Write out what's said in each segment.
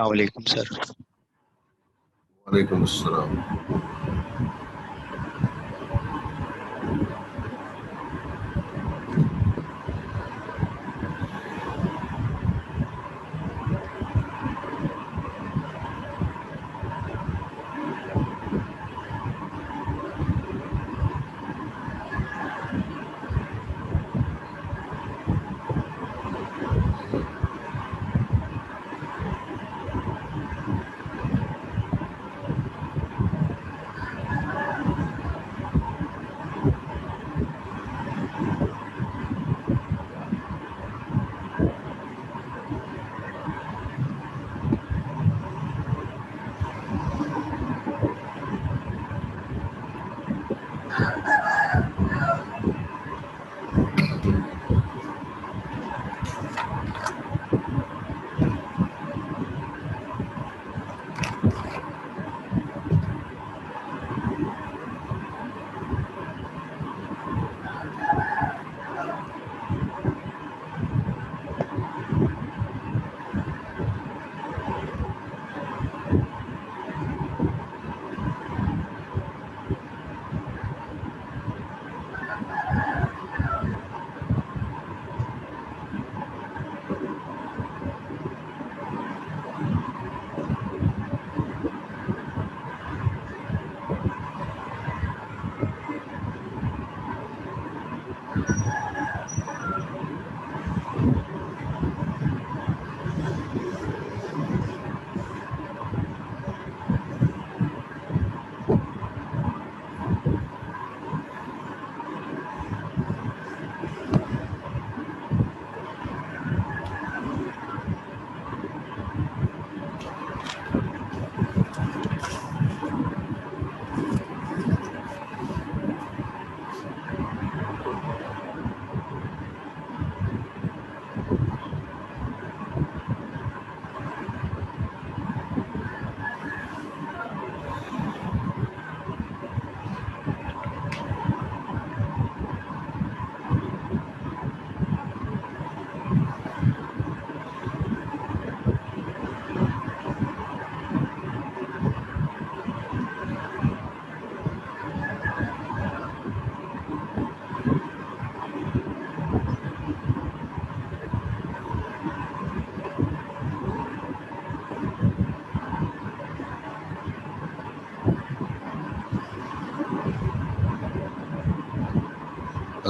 वालेकुम सर। वालेकुम अस्सलाम।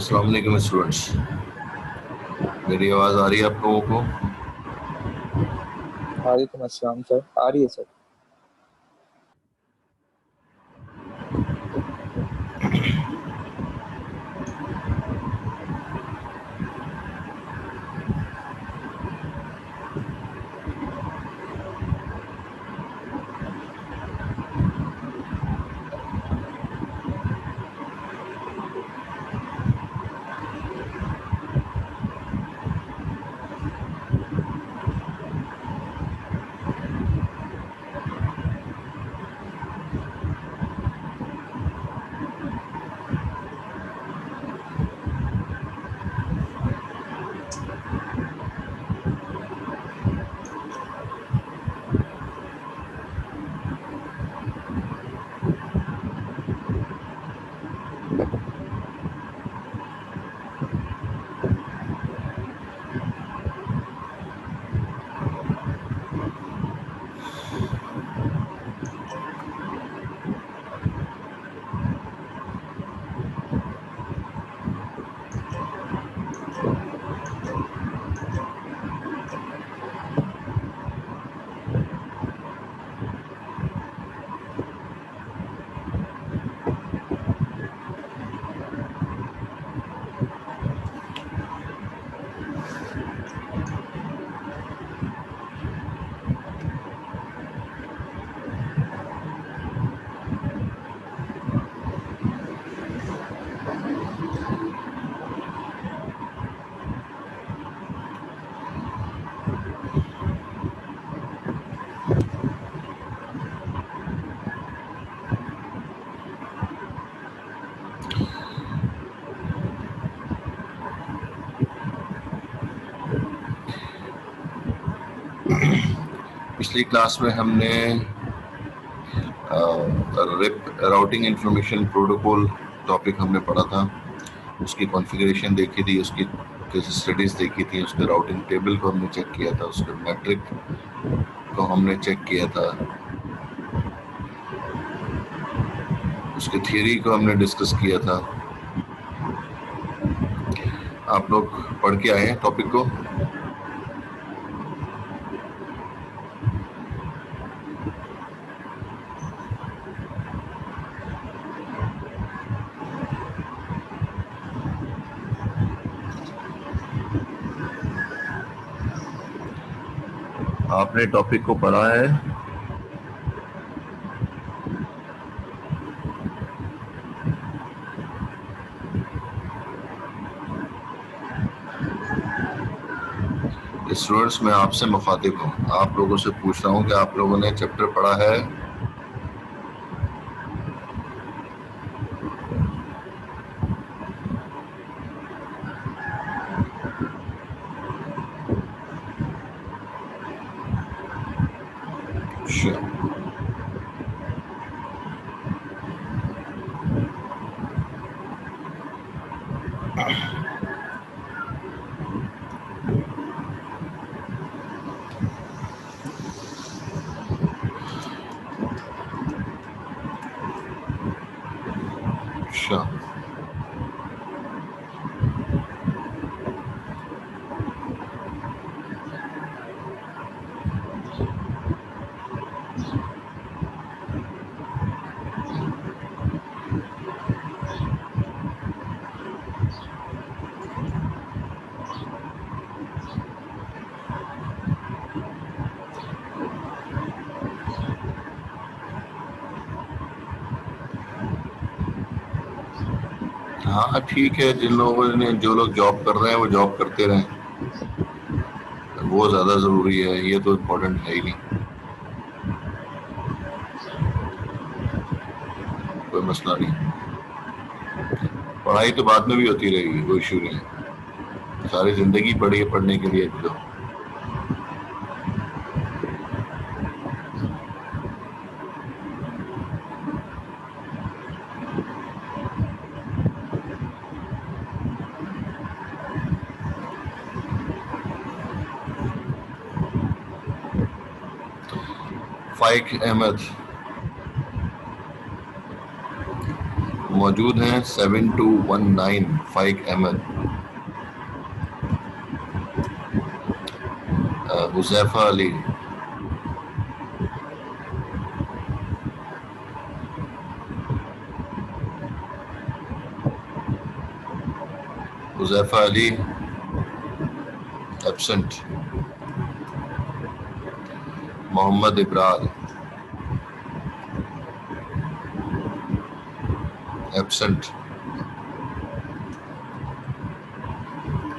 अस्सलाम वालेकुम स्टूडेंट्स, मेरी आवाज़ आ रही है आप लोगों को? वालेकुम अस्सलाम सर, आ रही है सर। पिछली क्लास में हमने RIP routing information protocol topic हमने पढ़ा था, उसकी कॉन्फ़िगरेशन देखी थी, उसकी कैसे स्टडीज देखी थी, उसके राउटिंग टेबल को हमने चेक किया था, उसके मैट्रिक को हमने चेक किया था, उसके थियरी को हमने डिस्कस किया था। आप लोग पढ़ के आए हैं टॉपिक को? आपने टॉपिक को पढ़ा है? स्टूडेंट्स, मैं आपसे मुखातिब हूँ, आप लोगों से पूछ रहा हूँ कि आप लोगों ने चैप्टर पढ़ा है? Sure. Sure. हाँ ठीक है, जिन लोगों ने जो लोग जॉब कर रहे हैं वो जॉब करते रहें, वो ज़्यादा ज़रूरी है, ये तो इम्पोर्टेंट है ही नहीं, कोई मसला नहीं। पढ़ाई तो बाद में भी होती रहेगी, कोई इशू नहीं है, सारी ज़िंदगी पढ़ी है पढ़ने के लिए तो। फाइक अहमद मौजूद हैं, 7219 Faiq Ahmad. Huzaifa Ali, Huzaifa Ali absent. Mohammad Ibrar absent.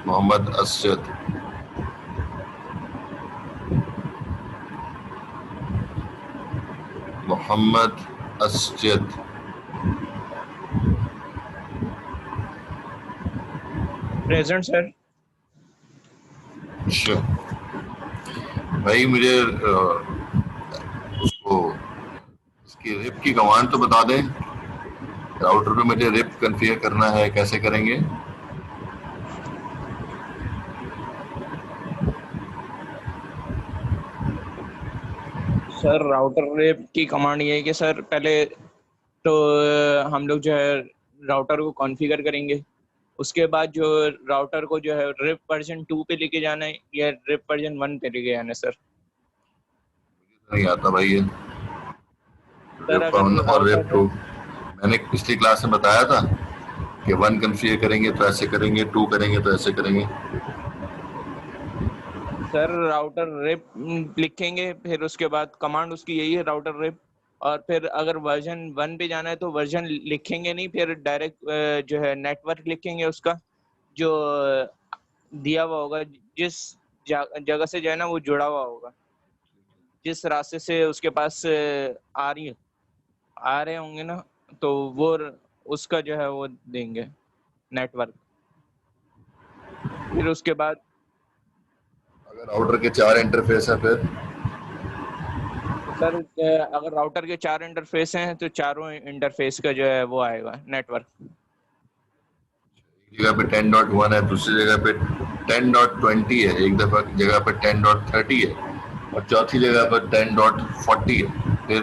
Mohammad Asjad, Mohammad Asjad, present sir. अच्छा भाई, मुझे उसको इसकी रिप की कमांड तो बता दें, राउटर पे मुझे रिप कॉन्फ़िगर करना है, कैसे करेंगे? सर राउटर रेप की कमांड ये है कि सर पहले तो हम लोग जो है राउटर को कॉन्फ़िगर करेंगे, उसके बाद जो राउटर को जो है रिप वर्जन 2 पे लेके जाना है या रिप वर्जन 1 पे लेके जाना है सर। नहीं आता भाई ये सर रिप अगर 1 और रिप राउटर 2। मैंने पिछली क्लास में बताया था कि 1 कॉन्फ़िगर करेंगे तो ऐसे करेंगे, 2 करेंगे तो ऐसे करेंगे। सर राउटर रिप लिखेंगे, फिर उसके बाद कमांड उसकी यही है राउटर रिप, और फिर अगर वर्जन 1 पे जाना है तो वर्जन लिखेंगे नहीं, फिर डायरेक्ट जो है नेटवर्क लिखेंगे उसका जो दिया हुआ होगा, जिस जगह से जो है ना वो जुड़ा हुआ होगा, जिस रास्ते से उसके पास आ रहे होंगे ना, तो वो उसका जो है वो देंगे नेटवर्क। फिर उसके बाद अगर राउटर के 4 इंटरफेस है फिर सर अगर राउटर के 4 इंटरफेस हैं तो चारों इंटरफेस का जो है वो आएगा नेटवर्क। एक जगह पे 10.1 है, दूसरी जगह पे 10.20 है, एक दफा जगह पे 10.30 है और चौथी जगह पर 10.40 है। फिर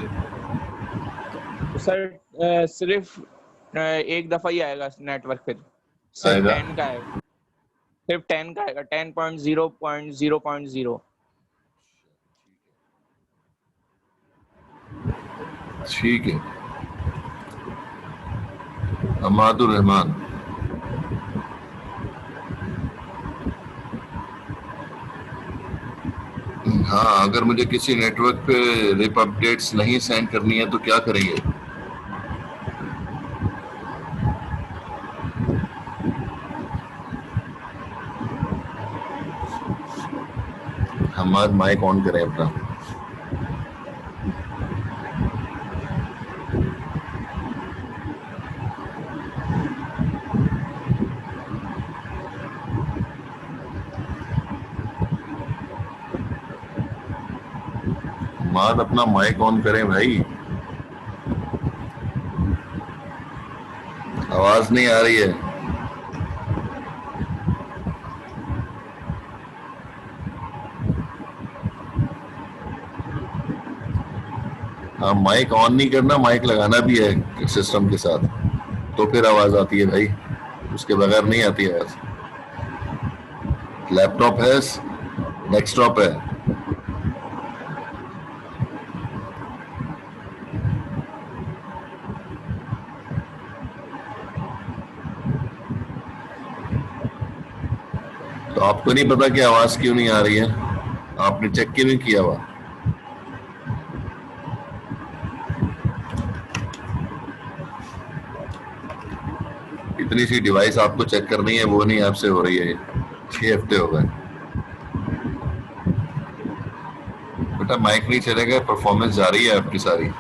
तो सर सिर्फ एक दफा ही आएगा नेटवर्क, फिर सिर्फ आएगा 10 का आएगा, सिर्फ 10 का आएगा, 10.0.0.0। ठीक है। अमादुर रहमान, हाँ, अगर मुझे किसी नेटवर्क पे रिप अपडेट्स नहीं सेंड करनी है तो क्या करेंगे? हमाद माइक ऑन करें अपना। हमाद अपना माइक ऑन करें भाई, आवाज नहीं आ रही है। हाँ, माइक ऑन नहीं करना, माइक लगाना भी है सिस्टम के साथ, तो फिर आवाज आती है भाई, उसके बगैर नहीं आती आवाज। लैपटॉप है, डेस्कटॉप है। तो आपको नहीं पता कि आवाज क्यों नहीं आ रही है? आपने चेक क्यों नहीं किया हुआ? इतनी सी डिवाइस आपको चेक करनी है, वो नहीं आपसे हो रही है। 6 हफ्ते हो गए बेटा, माइक नहीं चलेगा, परफॉर्मेंस जा रही है आपकी सारी।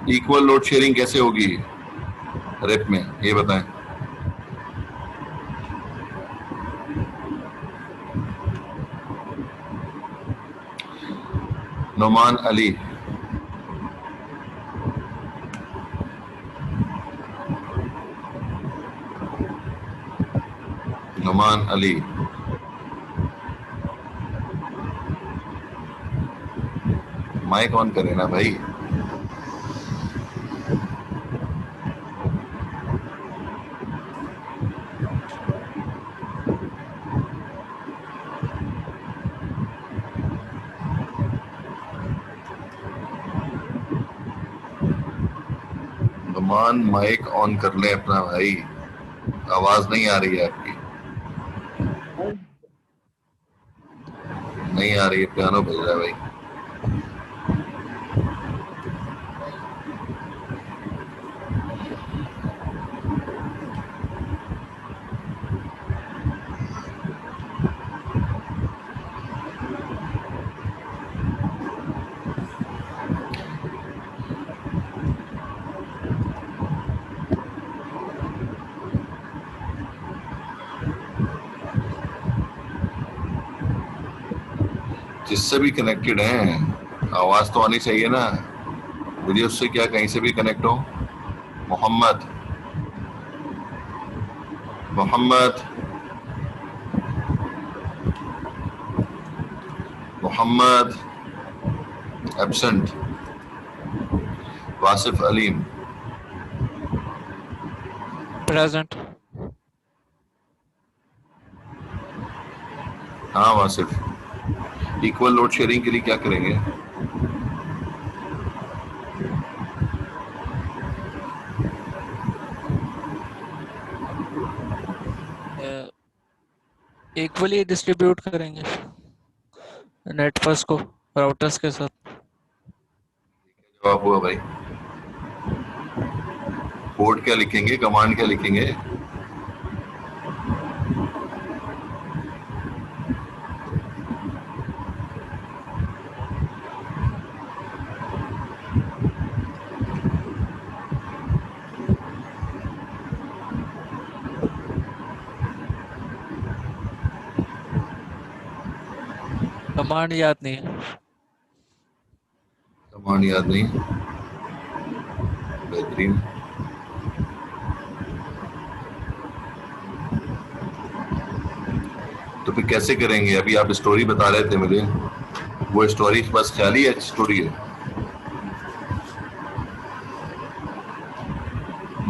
इक्वल लोड शेयरिंग कैसे होगी रेप में, ये बताएं। नोमान अली, नोमान अली, माइक ऑन करें ना भाई। नोमान माइक ऑन कर ले अपना भाई, आवाज नहीं आ रही है आपकी, नहीं आ रही है, पियानो बज रहा है भाई। जिससे भी कनेक्टेड हैं आवाज तो आनी चाहिए ना, मुझे उससे क्या कहीं से भी कनेक्ट हो। मोहम्मद, मोहम्मद, मोहम्मद एब्सेंट। वासिफ अलीम, प्रेजेंट। हाँ वासिफ, इक्वल लोड शेयरिंग के लिए क्या करेंगे? इक्वली डिस्ट्रीब्यूट करेंगे नेटवर्क्स को राउटर्स के साथ। जवाब हुआ भाई। कोड क्या लिखेंगे, कमांड क्या लिखेंगे? कमांड याद नहीं है। कमांड याद नहीं, बेहतरीन। तो फिर कैसे करेंगे? अभी आप स्टोरी बता रहे थे मुझे, वो स्टोरी बस ख्याली है स्टोरी है?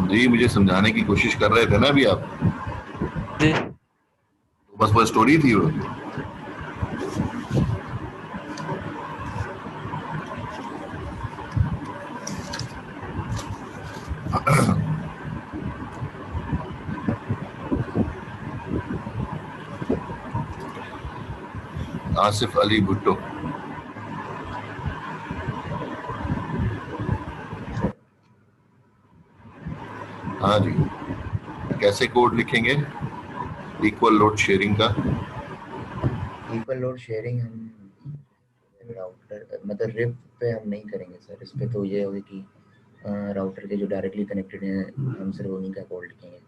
जी, मुझे समझाने की कोशिश कर रहे थे ना अभी आप, जी तो बस वो स्टोरी थी वो। आसिफ अली भुट्टो। हाँ जी, कैसे कोड लिखेंगे इक्वल लोड शेयरिंग का? इक्वल लोड शेयरिंग हम राउटर मतलब रिप पे हम नहीं करेंगे सर। इस पे तो ये होगी कि राउटर के जो डायरेक्टली कनेक्टेड हैं हम सिर्फ उन्हीं का कोड लिखेंगे।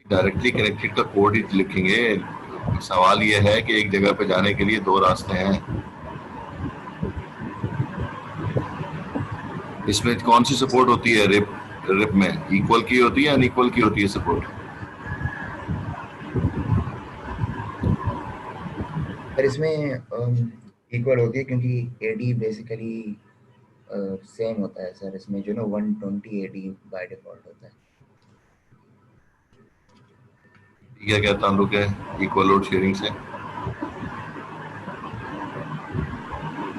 डायरेक्टली कनेक्टेड का कोड ही लिखेंगे। सवाल यह है कि एक जगह पे जाने के लिए दो रास्ते हैं, इसमें कौन सी सपोर्ट होती है? रिप में इक्वल की होती है, अनइक्वल की होती है सपोर्ट? पर इसमें इक्वल होती है क्योंकि एडी बेसिकली सेम होता है सर। इसमें जो ना 120 एडी बाय डिफॉल्ट होता है। क्या क्या ताल्लुक है इक्वल लोड शेयरिंग से?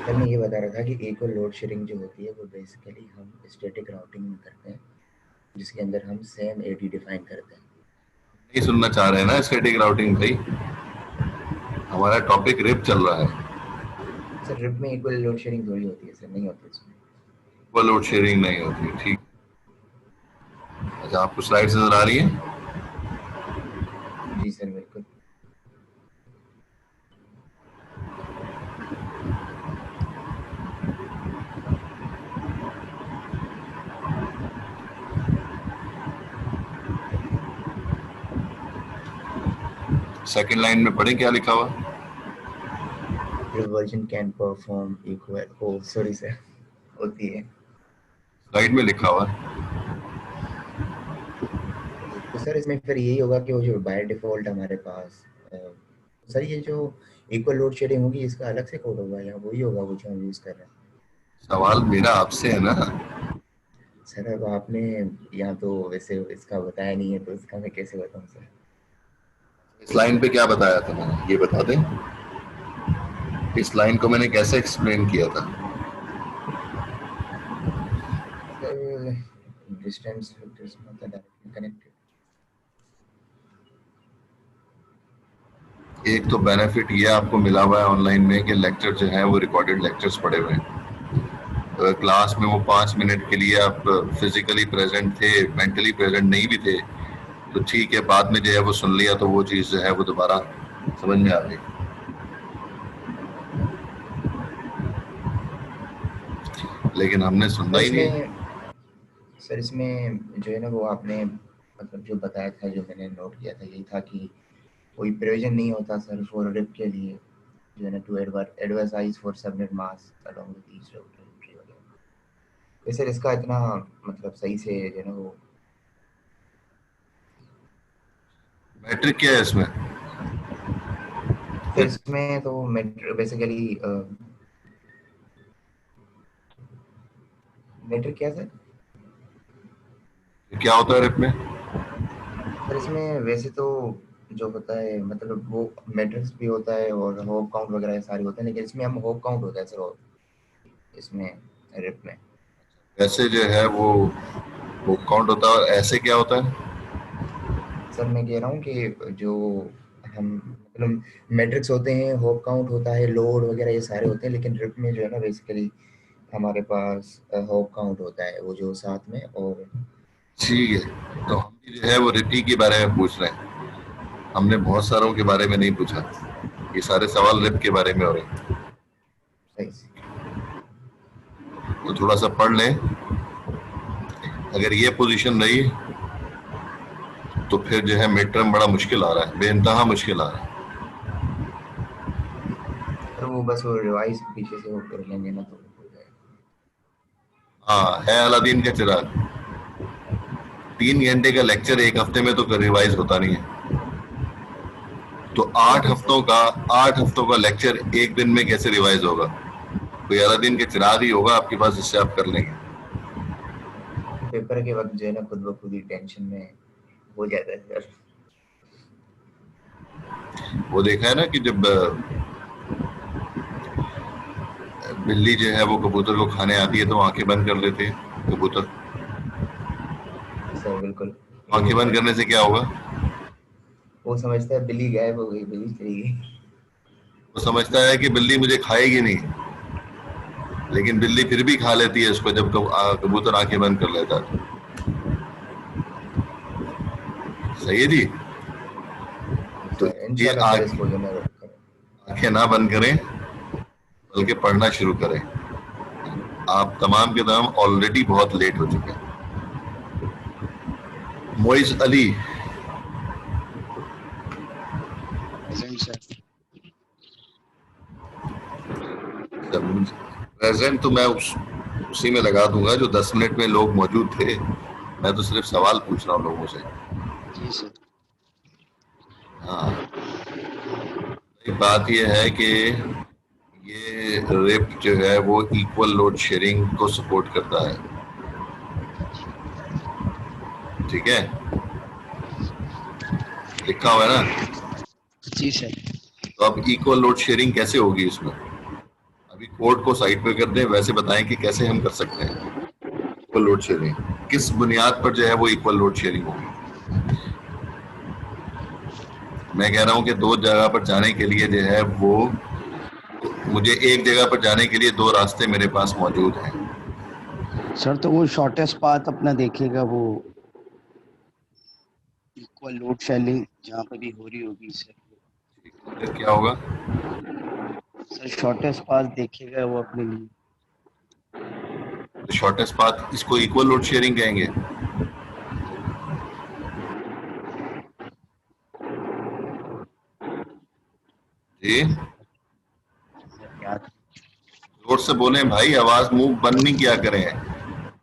सर मैं ये बता रहा था कि इक्वल लोड शेयरिंग जो होती है वो बेसिकली हम स्टैटिक राउटिंग में करते हैं, जिसके अंदर हम सेम एडी डिफाइन करते हैं। नहीं सुनना चाह रहे हैं ना स्टैटिक राउटिंग भाई, हमारा टॉपिक रिप चल रहा है। सर रिप में इक्वल लोड शेयरिंग थोड़ी होती है सर, नहीं होती इसमें। इक्वल लोड शेयरिंग नहीं होती, ठीक। अच्छा, आपको स्लाइड्स नजर आ रही है? जी सर बिल्कुल। सेकंड लाइन में पढ़ें क्या लिखा हुआ? Version can perform equal, oh sorry sir, होती है स्लाइड में लिखा हुआ। तो सर इसमें फिर यही होगा कि वो जो बाय डिफॉल्ट हमारे पास सर ये जो इक्वल लोड शेयरिंग होगी इसका अलग से कोड होगा या वही होगा वो जो हम यूज कर रहे हैं? सवाल मेरा आपसे है ना सर अब आपने यहाँ तो वैसे इसका बताया नहीं है तो इसका मैं कैसे बताऊँ सर? इस लाइन पे क्या बताया था मैंने, ये बता दें। इस लाइन को मैंने कैसे एक्सप्लेन किया था? डिस्टेंस मतलब डायरेक्टली कनेक्टेड। एक तो बेनिफिट ये आपको मिला हुआ है ऑनलाइन में कि लेक्चर जो है वो रिकॉर्डेड लेक्चर्स पड़े हुए हैं। अगर क्लास में वो 5 मिनट के लिए आप फिजिकली प्रेजेंट थे, मेंटली प्रेजेंट नहीं भी थे, तो ठीक है, बाद में जो है वो सुन लिया तो वो चीज़ जो है वो दोबारा समझ में आ गई। लेकिन हमने सुनना ही नहीं। सर इसमें जो है ना वो आपने मतलब जो बताया था, जो मैंने नोट किया था, यही था कि कोई प्रोविजन नहीं होता सर फॉर रिप के लिए जो है ना to advertise for subnet mask along with each router entry वगैरह। तो सर इसका इतना मतलब सही से जो है ना वो मैट्रिक क्या है इसमें? तो इसमें तो बेसिकली मैट्रिक क्या सर? क्या होता है रिप में? सर इसमें वैसे तो जो होता है मतलब वो मैट्रिक्स भी होता है और होप काउंट वगैरह सारे होते हैं, लेकिन इसमें हम होप काउंट होता है सर और इसमें रिप में। ऐसे जो है वो काउंट होता है, और ऐसे क्या होता है? सर मैं कह रहा हूँ कि जो हम मतलब मैट्रिक्स होते हैं, होप काउंट होता है, लोड वगैरह ये सारे होते हैं, लेकिन रिप में जो है ना बेसिकली हमारे पास होप काउंट होता है वो जो साथ में। और ठीक है, तो हम भी जो है वो रिपी के बारे में पूछ रहे हैं, हमने बहुत सारों के बारे में नहीं पूछा। ये सारे सवाल रिप के बारे में हो रहे हैं, सही से तो थोड़ा सा पढ़ लें। अगर ये पोजीशन रही तो फिर जो है मिड टर्म बड़ा मुश्किल आ रहा है, बेइंतहा मुश्किल आ रहा है। सर वो बस वो रिवाइज पीछे से वो कर लेंगे ना तो हो जाएगा। हाँ, है अलादीन का चिराग। 3 घंटे का लेक्चर एक हफ्ते में तो रिवाइज होता नहीं है, तो 8 हफ्तों का लेक्चर एक दिन में कैसे रिवाइज होगा? कोई अलादीन के चिराग ही होगा आपके पास जिससे आप कर लेंगे। पेपर के वक्त जो है ना खुद ब खुद ही टेंशन में हो जाता है सर। वो देखा है ना कि जब बिल्ली जो है वो कबूतर को खाने आती है तो आंखें बंद कर लेते हैं कबूतर। सर बिल्कुल। आंखें बंद करने से क्या होगा? वो समझता है बिल्ली गायब हो गई, बिल्ली चली गई। वो समझता है कि बिल्ली मुझे खाएगी नहीं, लेकिन बिल्ली फिर भी खा लेती है उसको जब कबूतर आंखें बंद कर लेता है। सही है जी। तो ये आंखें ना बंद करें बल्कि पढ़ना शुरू करें। आप तमाम के तमाम ऑलरेडी बहुत लेट हो चुके हैं। मोइज अली, प्रेजेंट तो मैं उसी में लगा दूंगा जो 10 मिनट में लोग मौजूद थे। मैं तो सिर्फ सवाल पूछ रहा हूँ लोगों से। जी सर। हाँ, एक बात यह है कि ये रिप जो है वो इक्वल लोड शेयरिंग को सपोर्ट करता है, ठीक है? लिखा हुआ है ना? जी सर। तो अब इक्वल लोड शेयरिंग कैसे होगी इसमें? अभी कोड को साइड पे कर दें, वैसे बताएं कि कैसे हम कर सकते हैं इक्वल लोड शेयरिंग, किस बुनियाद पर जो है वो इक्वल लोड शेयरिंग होगी। मैं कह रहा हूं कि 2 जगह पर जाने के लिए जो है वो मुझे एक जगह पर जाने के लिए 2 रास्ते मेरे पास मौजूद हैं। सर तो वो शॉर्टेस्ट पाथ अपना देखेगा, वो इक्वल लोड शेयरिंग जहाँ पे भी हो रही होगी सर। फिर क्या होगा? सर शॉर्टेस्ट पाथ देखेगा वो अपने लिए। शॉर्टेस्ट पाथ, इसको इक्वल लोड शेयरिंग कहेंगे। जी जोर से बोलें भाई, आवाज मुंह बंद नहीं किया करें।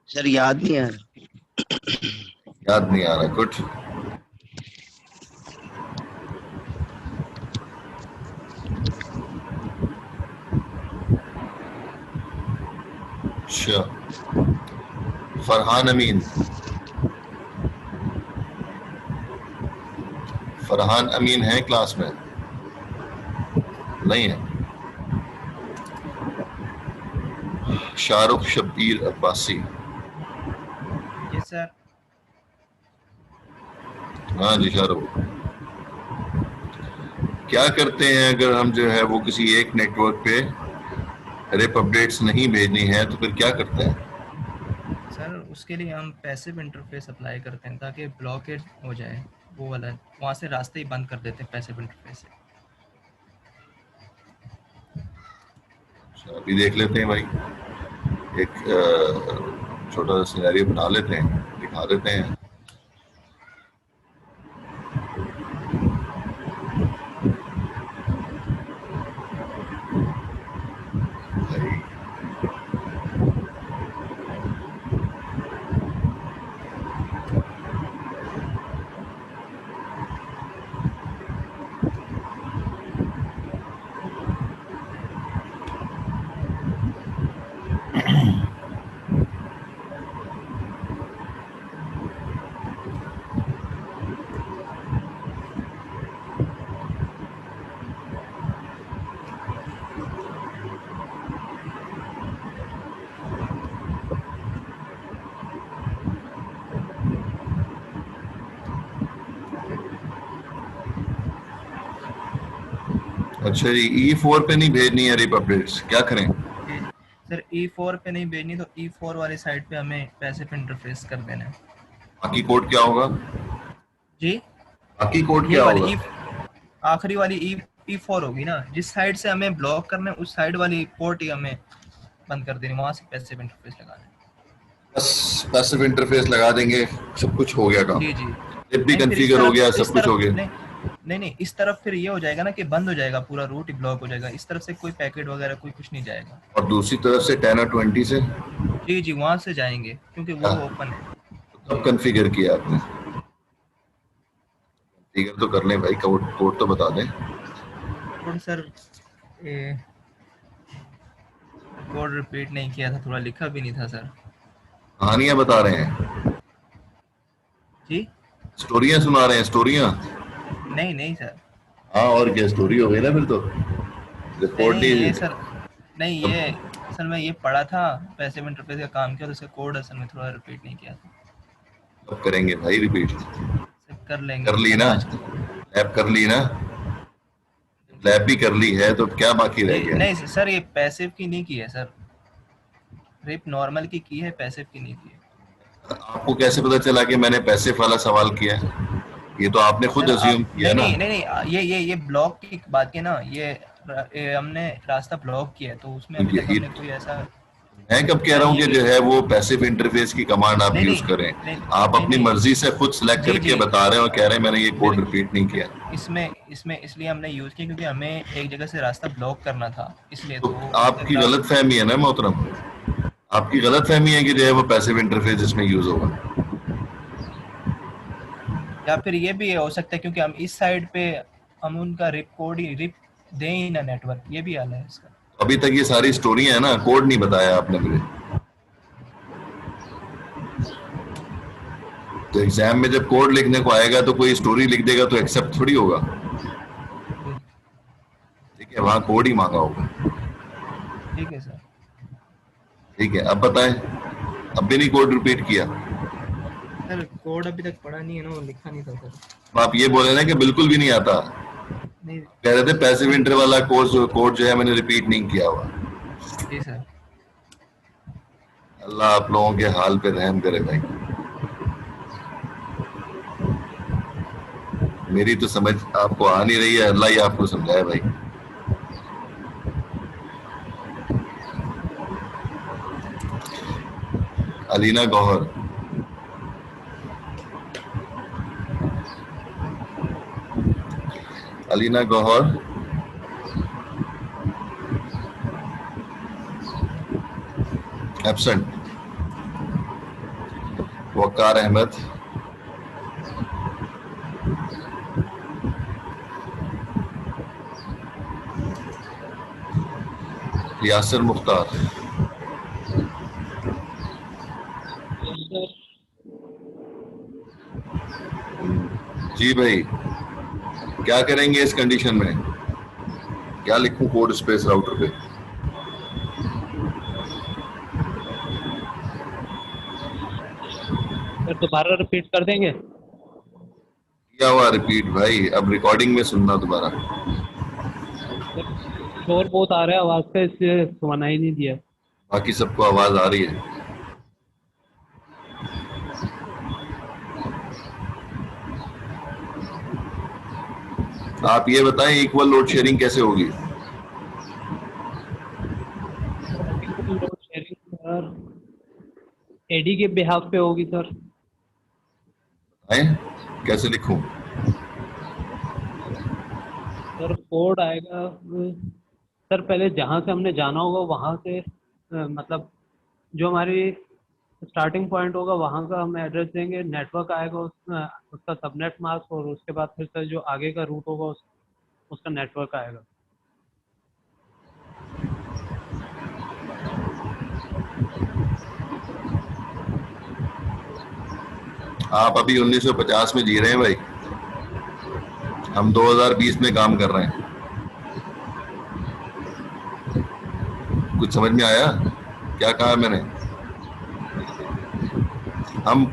सर याद नहीं आ रहा। याद नहीं आ रहा, गुड। अच्छा, फरहान अमीन। फरहान अमीन है क्लास में? नहीं है। शाहरुख शब्बीर अब्बासी। जी सर। हाँ जी शाहरुख, क्या करते हैं अगर हम जो है वो किसी एक नेटवर्क पे रिप अपडेट्स नहीं भेजनी है तो फिर क्या करते हैं? सर उसके लिए हम पैसिव इंटरफेस अप्लाई करते हैं ताकि ब्लॉकेज हो जाए वो वाला, वहाँ से रास्ते ही बंद कर देते हैं पैसिव इंटरफेस से। अभी देख लेते हैं भाई, एक छोटा सा सिनेरियो बना लेते हैं, दिखा देते हैं। अच्छा जी, E4 पे नहीं भेजनी है रिप अपडेट्स, क्या करें? सर E4 पे नहीं भेजनी तो E4 वाली साइड पे हमें पैसिव इंटरफेस कर देना है। बाकी कोड क्या होगा जी? बाकी कोड क्या होगा? आखिरी वाली E4 होगी ना, जिस साइड से हमें ब्लॉक करना है उस साइड वाली पोर्ट ही हमें बंद कर देनी, वहां से पैसिव इंटरफेस लगाना है। बस पैसिव इंटरफेस लगा देंगे, सब कुछ हो गया काम। जी जी। रिप भी कॉन्फ़िगर हो गया, सब कुछ हो गया। नहीं नहीं, इस तरफ फिर ये हो जाएगा ना कि बंद हो जाएगा, पूरा रूट ही ब्लॉक हो जाएगा, इस तरफ से कोई पैकेट वगैरह कोई कुछ नहीं जाएगा। और दूसरी तरफ से 10 और 20 से जी जी, वहां से जाएंगे क्योंकि वो हाँ। ओपन है। कब कॉन्फ़िगर किया आपने? कॉन्फ़िगर तो कर लें भाई, कोड तो बता दें। कोड सर, कोड रिपीट नहीं किया था, थोड़ा लिखा भी नहीं था सर। कहानियां बता रहे हैं, जी स्टोरियां सुना रहे हैं, स्टोरियां। नहीं नहीं सर, हाँ और क्या, स्टोरी हो गई ना फिर तो। रिपोर्ट नहीं ये नहीं। सर, नहीं ये असल में ये पढ़ा था, पैसिव इंटरफेस का काम किया, तो उसे कोड असल में थोड़ा रिपीट नहीं किया था। अब करेंगे भाई रिपीट। सर कर लेंगे, कर ली ना, लैब कर ली ना, लैब भी कर ली है तो क्या बाकी रह गया? नहीं सर, ये पैसिव की नहीं की है सर, रिप नॉर्मल की है, पैसिव की नहीं की है। आपको कैसे पता चला कि मैंने पैसिव वाला सवाल किया? ये तो आपने खुद सर, अज्यूम किया ना। नहीं नहीं नहीं, ये ब्लॉक की बात की ना, ये हमने रास्ता ब्लॉक किया है, तो उसमें अभी तक हमने कोई ऐसा। मैं कब कह रहा हूँ कि जो है वो पैसिव इंटरफेस की कमांड आप नहीं, यूज करें। नहीं, आप अपनी नहीं, मर्जी से खुद सिलेक्ट जी, करके जी। बता रहे हो और कह रहे हैं मैंने ये कोड रिपीट नहीं किया। इसमें इसलिए हमने यूज किया क्योंकि हमें एक जगह से रास्ता ब्लॉक करना था, इसलिए तो तो आपकी गलत फहमी है ना मोहतरम, आपकी गलत फहमी है कि जो है वो पैसिव इंटरफेस इसमें यूज होगा। या फिर ये भी हो सकता है क्योंकि हम इस साइड पे हम उनका रिप कोड ही रिप दें ही ना नेटवर्क, ये भी हाल है इसका। अभी तक ये सारी स्टोरी है ना, कोड नहीं बताया आपने मुझे। तो एग्जाम में जब कोड लिखने को आएगा तो कोई स्टोरी लिख देगा तो एक्सेप्ट थोड़ी होगा। ठीक है, वहां कोड ही मांगा होगा। ठीक है सर। ठीक है, अब बताएं, अब भी नहीं कोड रिपीट किया? सर कोड अभी तक पढ़ा नहीं है ना, वो लिखा नहीं था सर। तो आप ये बोले ना कि बिल्कुल भी नहीं आता। नहीं। कह रहे थे पैसिव इंटर वाला कोड जो है मैंने रिपीट नहीं किया हुआ। जी सर। अल्लाह आप लोगों के हाल पे रहम करे भाई। मेरी तो समझ आपको आ नहीं रही है, अल्लाह ही आपको समझाए भाई। अलीना गौहर, अलीना गौहर, एब्सेंट। वकार अहमद, यासिर मुख्तार। जी भाई, क्या करेंगे इस कंडीशन में? क्या लिखूं कोड स्पेस राउटर पे? सर दोबारा रिपीट कर देंगे? क्या हुआ रिपीट भाई? अब रिकॉर्डिंग में सुनना दोबारा। शोर बहुत आ रहा है आवाज का, इसलिए सुना ही नहीं दिया। बाकी सबको आवाज आ रही है? आप ये बताएं इक्वल लोड शेयरिंग कैसे होगी? लोड शेयरिंग सर एडी के बिहाफ पे होगी सर। कैसे लिखूं? सर कोड आएगा सर, पहले जहां से हमने जाना होगा वहां से मतलब जो हमारी स्टार्टिंग पॉइंट होगा वहां का हम एड्रेस देंगे, नेटवर्क आएगा उसका सबनेट मास्क, और उसके बाद फिर सर जो आगे का रूट होगा उसका नेटवर्क आएगा। आप अभी 1950 में जी रहे हैं भाई, हम 2020 में काम कर रहे हैं। कुछ समझ में आया क्या कहा मैंने? हम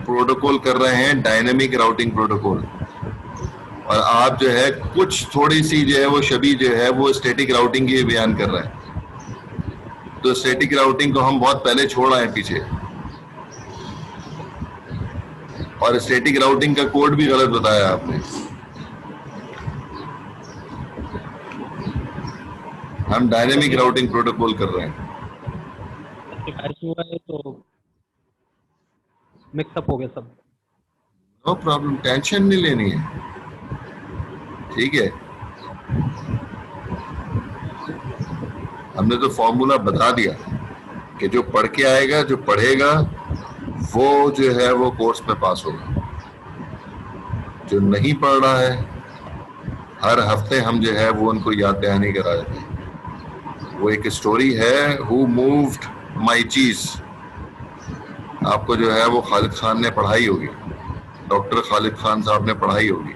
प्रोटोकॉल कर रहे हैं डायनेमिक राउटिंग प्रोटोकॉल, और आप जो है कुछ थोड़ी सी जो है वो शबी जो है वो स्टैटिक राउटिंग की बयान कर रहे हैं। तो स्टैटिक राउटिंग को हम बहुत पहले छोड़ आए पीछे, और स्टैटिक राउटिंग का कोड भी गलत बताया आपने। हम डायनेमिक राउटिंग प्रोटोकॉल कर रहे हैं। हुआ है तो मिक्सअप हो गया सब। नो प्रॉब्लम, टेंशन नहीं लेनी है। ठीक है, हमने तो फॉर्मूला बता दिया कि जो पढ़ के आएगा, जो पढ़ेगा, वो जो है वो कोर्स में पास होगा। जो नहीं पढ़ रहा है, हर हफ्ते हम जो है वो उनको याद दहानी करा देते हैं। वो एक स्टोरी है, हु मूव्ड माई चीज, आपको जो है वो खालिद खान ने पढ़ाई होगी, डॉक्टर खालिद खान साहब ने पढ़ाई होगी।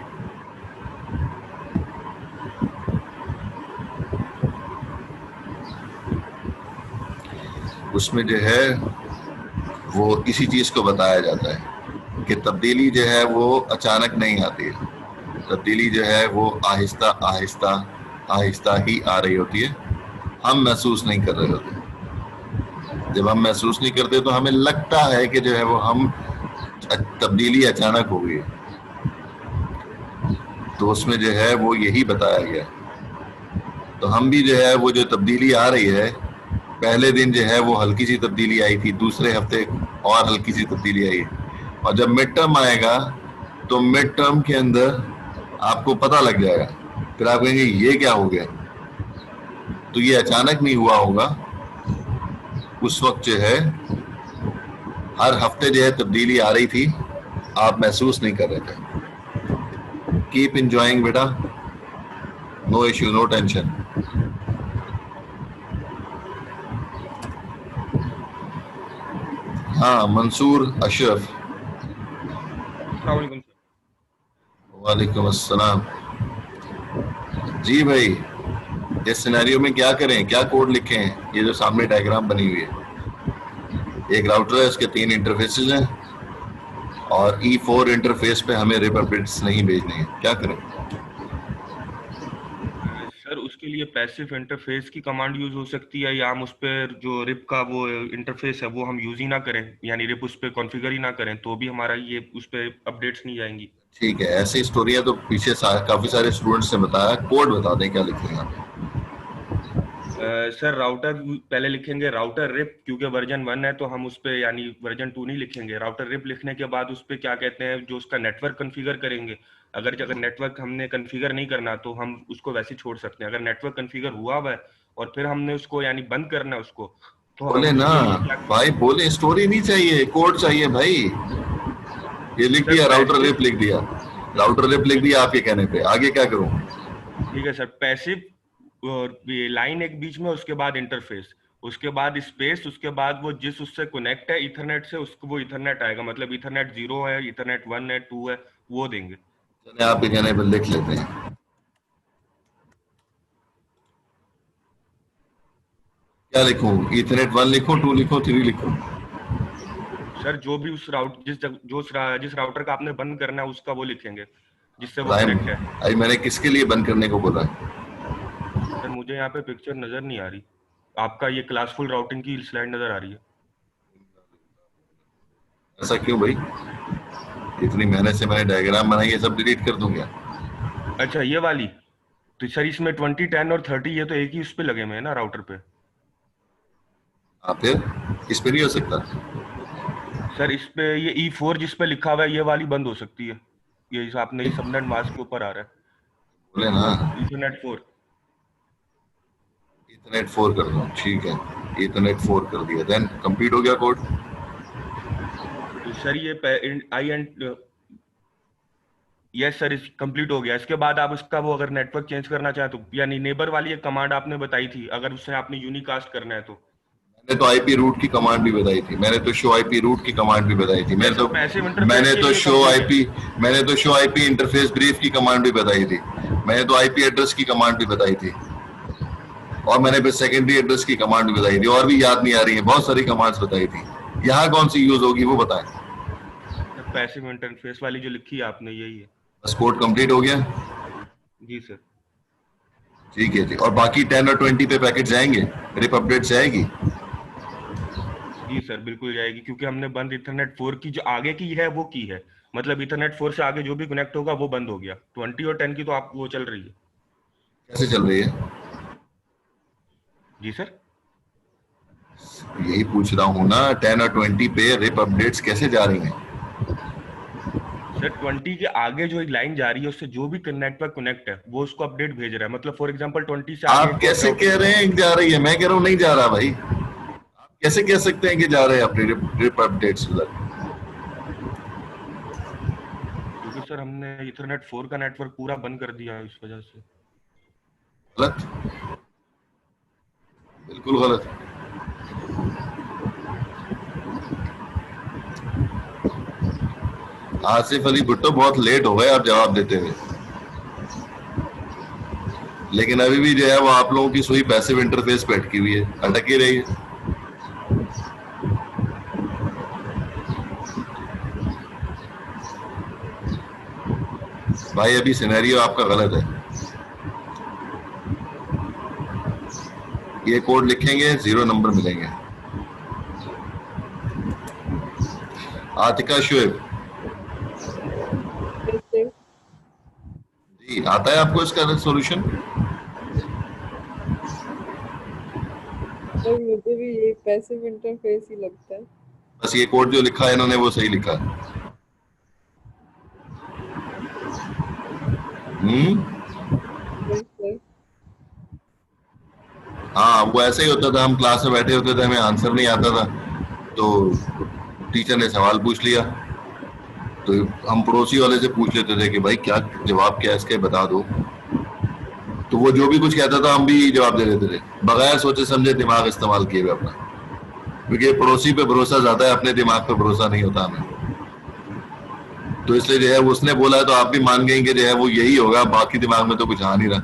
उसमें जो है वो इसी चीज को बताया जाता है कि तब्दीली जो है वो अचानक नहीं आती है, तब्दीली जो है वो आहिस्ता आहिस्ता आहिस्ता ही आ रही होती है, हम महसूस नहीं कर रहे होते। जब हम महसूस नहीं करते तो हमें लगता है कि जो है वो हम तब्दीली अचानक हो गई, तो उसमें जो है वो यही बताया गया। तो हम भी जो है वो जो तब्दीली आ रही है, पहले दिन जो है वो हल्की सी तब्दीली आई थी, दूसरे हफ्ते और हल्की सी तब्दीली आई, और जब मिड टर्म आएगा तो मिड टर्म के अंदर आपको पता लग जाएगा, फिर आप कहेंगे ये क्या हो गया। तो ये अचानक नहीं हुआ होगा, उस वक्त जो है हर हफ्ते जो है तब्दीली आ रही थी, आप महसूस नहीं कर रहे थे। कीप एंजॉइंग बेटा, नो इश्यू, नो टेंशन। हाँ, मंसूर अशरफ, वालेकुम अस्सलाम। जी भाई, इस सिनेरियो में क्या करें, क्या कोड लिखें? ये जो सामने डायग्राम बनी हुई है, एक राउटर है, उसके 3 इंटरफेसेस हैं, और E4 इंटरफेस पे हमें रिप अपडेट्स नहीं भेजने हैं, क्या करें? सर उसके लिए पैसिव इंटरफेस की कमांड यूज हो सकती है, या हम उस पर जो रिप का वो इंटरफेस है वो हम यूज ही ना करें, यानी रिप उस पर कॉन्फ़िगर ही ना करें, तो भी हमारा ये उस पर अपडेट्स नहीं जाएंगी। ठीक है, ऐसी स्टोरियां तो पीछे काफी सारे स्टूडेंट्स ने बताया। कोड बता दें क्या लिखेंगे आप? सर राउटर पहले लिखेंगे राउटर रिप, क्योंकि वर्जन 1 है तो हम उस पे यानी वर्जन 2 नहीं लिखेंगे। राउटर रिप लिखने के बाद उस पे क्या कहते हैं, जो उसका नेटवर्क कॉन्फ़िगर करेंगे, अगर नेटवर्क हमने कॉन्फ़िगर नहीं करना तो हम उसको वैसे छोड़ सकते हैं। अगर नेटवर्क कॉन्फ़िगर हुआ हुआ है और फिर हमने उसको यानी बंद करना है उसको, तो बोले ना भाई, बोले स्टोरी नहीं चाहिए, कोड चाहिए भाई। ये लिख दिया, राउटर रिप लिख दिया, राउटर रिप लिख दिया आपके कहने पे, आगे क्या करूं? ठीक है सर, पैसिव और ये लाइन एक बीच में, उसके बाद इंटरफेस, उसके बाद स्पेस, उसके बाद वो जिस उससे कनेक्ट है इथरनेट से, उसको वो इथरनेट आएगा, मतलब इथरनेट 0 है, इथरनेट 1 है, 2 है, वो देंगे। चलिए आपके कहने पे लिख लेते हैं। क्या लिखूं? इथरनेट 1 लिखूं, 2 लिखूं, 3 लिखूं? सर जो भी उस जिस राउटर का आपने बंद करना है उसका वो लिखेंगे जिससे वो कनेक्ट है। अभी मैंने किसके लिए बंद करने को बोला? सर मुझे यहाँ पे पिक्चर नजर नहीं आ रही, आपका ये क्लासफुल राउटिंग की स्लाइड नजर आ रही है। ऐसा क्यों भाई? इतनी मेहनत से मैंने डायग्राम बनाई है, सब डिलीट कर दूं क्या? अच्छा ये वाली, तो सर इसमें 20, 10 और 30 ये तो एक ही उस पे लगे हुए हैं ना राउटर पे। फिर इस पे नहीं हो सकता? सर इस पे ये E4 जिस पे लिखा हुआ है ये वाली बंद हो सकती है, ये आपने ये सबनेट मास्क के ऊपर आ रहा है। बोले ना इथरनेट 4। इथरनेट 4 कर दो, ठीक है, इथरनेट 4 कर दिया, देन कंप्लीट हो गया कोड। तो सर ये यस सर इस कंप्लीट हो गया। इसके बाद आप उसका वो अगर नेटवर्क चेंज करना चाहें तो, यानी नेबर वाली एक कमांड आपने बताई थी, अगर उससे आपने यूनिकास्ट करना है तो। मैंने तो आईपी रूट की कमांड भी बताई थी, मैंने तो शो आईपी रूट की कमांड भी बताई थी, मैंने तो शो आईपी इंटरफेस ब्रीफ की कमांड भी बताई थी, मैंने तो आईपी एड्रेस की कमांड भी बताई थी, और मैंने फिर सेकेंडरी एड्रेस की कमांड भी बताई थी, और भी याद नहीं आ रही है, बहुत सारी कमांड्स बताई थी। यहाँ कौन सी यूज होगी वो बताएं? पैसिव इंटरफेस वाली जो लिखी है आपने यही है। बस कोड कंप्लीट हो गया? जी सर। ठीक है जी, और बाकी 10 और 20 पे पैकेट जाएंगे, रिप अपडेट जाएगी? जी सर बिल्कुल जाएगी, क्योंकि हमने बंद इथरनेट 4 की जो आगे की है वो की है, मतलब इथरनेट 4 से आगे जो भी कनेक्ट होगा वो बंद हो गया। 20 और 10 की तो आप वो चल रही है। कैसे चल रही है? जी सर यही पूछ रहा हूँ ना, 10 और 20 पे रिप अपडेट्स कैसे जा रही हैं? सर 20 के आगे जो एक लाइन जा रही है उससे जो भी नेटवर्क कनेक्ट है वो उसको अपडेट भेज रहा है। मतलब फॉर एग्जांपल 20 से आगे आप कैसे कह रहे हैं जा रही है? मैं कह रहा हूँ नहीं जा रहा भाई। आप कैसे कह सकते हैं कि जा रहे हैं अपने रिप अपडेट्स उधर? क्योंकि सर हमने इथरनेट 4 का नेटवर्क पूरा बंद कर दिया है इस वजह से। गलत, बिल्कुल गलत। आसिफ अली भुट्टो बहुत लेट हो गए आप जवाब देते हुए, लेकिन अभी भी जो है वो आप लोगों की सुई पैसिव इंटरफेस पे अटकी हुई है, अटक ही रही है। भाई अभी सिनेरियो आपका गलत है। ये कोड लिखेंगे 0 नंबर मिलेंगे। आतिका शुएब जी, आता है आपको इसका सॉल्यूशन? सर मुझे भी ये पैसिव इंटरफेस ही लगता है। बस ये कोड जो लिखा है इन्होंने वो सही लिखा है। हाँ वो ऐसे ही होता था, हम क्लास में बैठे होते थे, हमें आंसर नहीं आता था तो टीचर ने सवाल पूछ लिया तो हम पड़ोसी वाले से पूछ लेते थे कि भाई क्या जवाब क्या है इसके बता दो, तो वो जो भी कुछ कहता था हम भी जवाब दे देते थे बगैर सोचे समझे दिमाग इस्तेमाल किए हुए अपना, क्योंकि पड़ोसी पे भरोसा ज्यादा है, अपने दिमाग पे भरोसा नहीं होता हमें। तो इसलिए जो है उसने बोला है तो आप भी मान गए कि जो है वो यही होगा, बाकी दिमाग में तो कुछ आ नहीं रहा।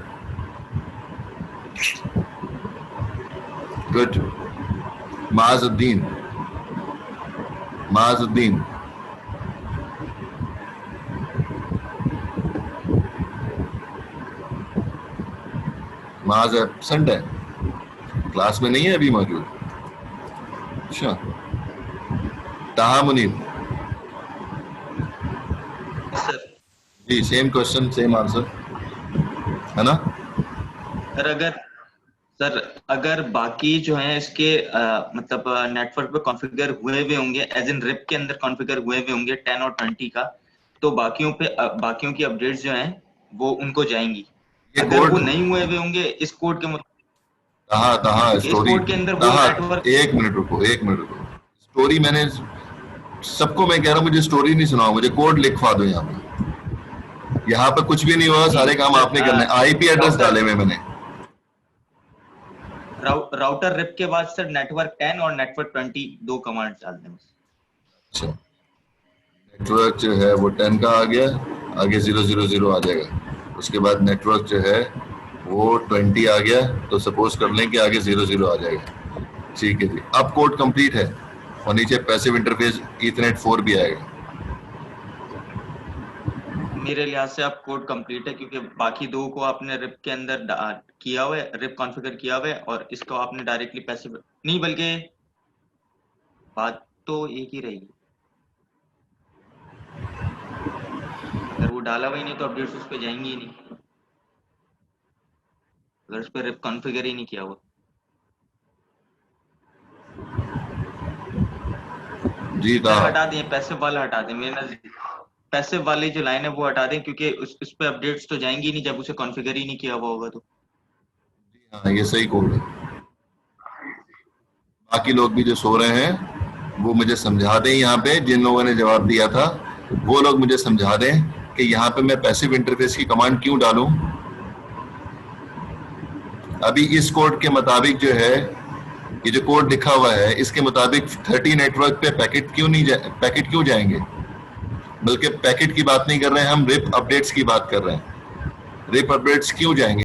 गुड। माजुद्दीन माज एब्सेंट है, क्लास में नहीं है अभी मौजूद। अच्छा, ताहा मुनीर जी, सेम क्वेश्चन सेम आंसर है ना? अगर बाकी जो है इसके मतलब नेटवर्क पे कॉन्फ़िगर हुए होंगे, एज इन रिप के अंदर कॉन्फ़िगर हुए होंगे 10 और 20 का, तो बाकियों की अपडेट्स जो हैं वो उनको जाएंगी। अगर वो नहीं हुए होंगे इस कोड के स्टोरी के अंदर वो नेटवर्क। एक मिनट रुको। स्टोरी मैंने सबको मैं कह रहा हूँ, मुझे स्टोरी नहीं सुनाओ, मुझे कोड लिखवा दो। यहाँ पे कुछ भी नहीं हुआ, सारे काम आपने करने। आईपी एड्रेस डाले में मैंने। राउटर रिप के बाद सर नेटवर्क 10 और नेटवर्क 20 दो कमांड डाल दें। अच्छा, नेटवर्क जो है वो 10 का आ गया, आगे 000 आ जाएगा। उसके बाद नेटवर्क जो है वो 20 आ गया, तो सपोज कर लें कि आगे 00 आ जाएगा। ठीक है जी, अब कोड कंप्लीट है और नीचे पैसिव इंटरफेस ईथरनेट 4 भी आएगा। मेरे लिहाज से अब कोड कंप्लीट है, क्योंकि बाकी दो को आपने रिप के अंदर किया हुआ है, रिप कॉन्फ़िगर किया हुआ है, और इसको आपने डायरेक्टली पैसिव नहीं, बल्कि बात तो एक ही रहेगी। अगर वो डाला हुआ ही नहीं तो अपडेट्स उस पर जाएंगी ही नहीं, अगर उस पर रिप कॉन्फ़िगर ही नहीं किया हुआ। जी हटा दें, पैसिव वाला हटा दें, मेरे नजदीक पैसिव वाली जो लाइन है वो हटा दें, क्योंकि उस पे अपडेट्स तो जाएंगी नहीं जब उसे कॉन्फ़िगर ही नहीं किया हुआ होगा। तो हाँ, ये सही कोड है। बाकी लोग भी जो सो रहे हैं वो मुझे समझा दें, यहाँ पे जिन लोगों ने जवाब दिया था वो लोग मुझे समझा दें कि यहाँ पे मैं पैसिव इंटरफेस की कमांड क्यों डालूं। अभी इस कोड के मुताबिक जो है, ये जो कोड लिखा हुआ है इसके मुताबिक 30 नेटवर्क पे पैकेट क्यों जाएंगे? बल्कि पैकेट की बात नहीं कर रहे हैं हम, रिप अपडेट्स की बात कर रहे हैं। रिप अपडेट्स क्यों जाएंगे?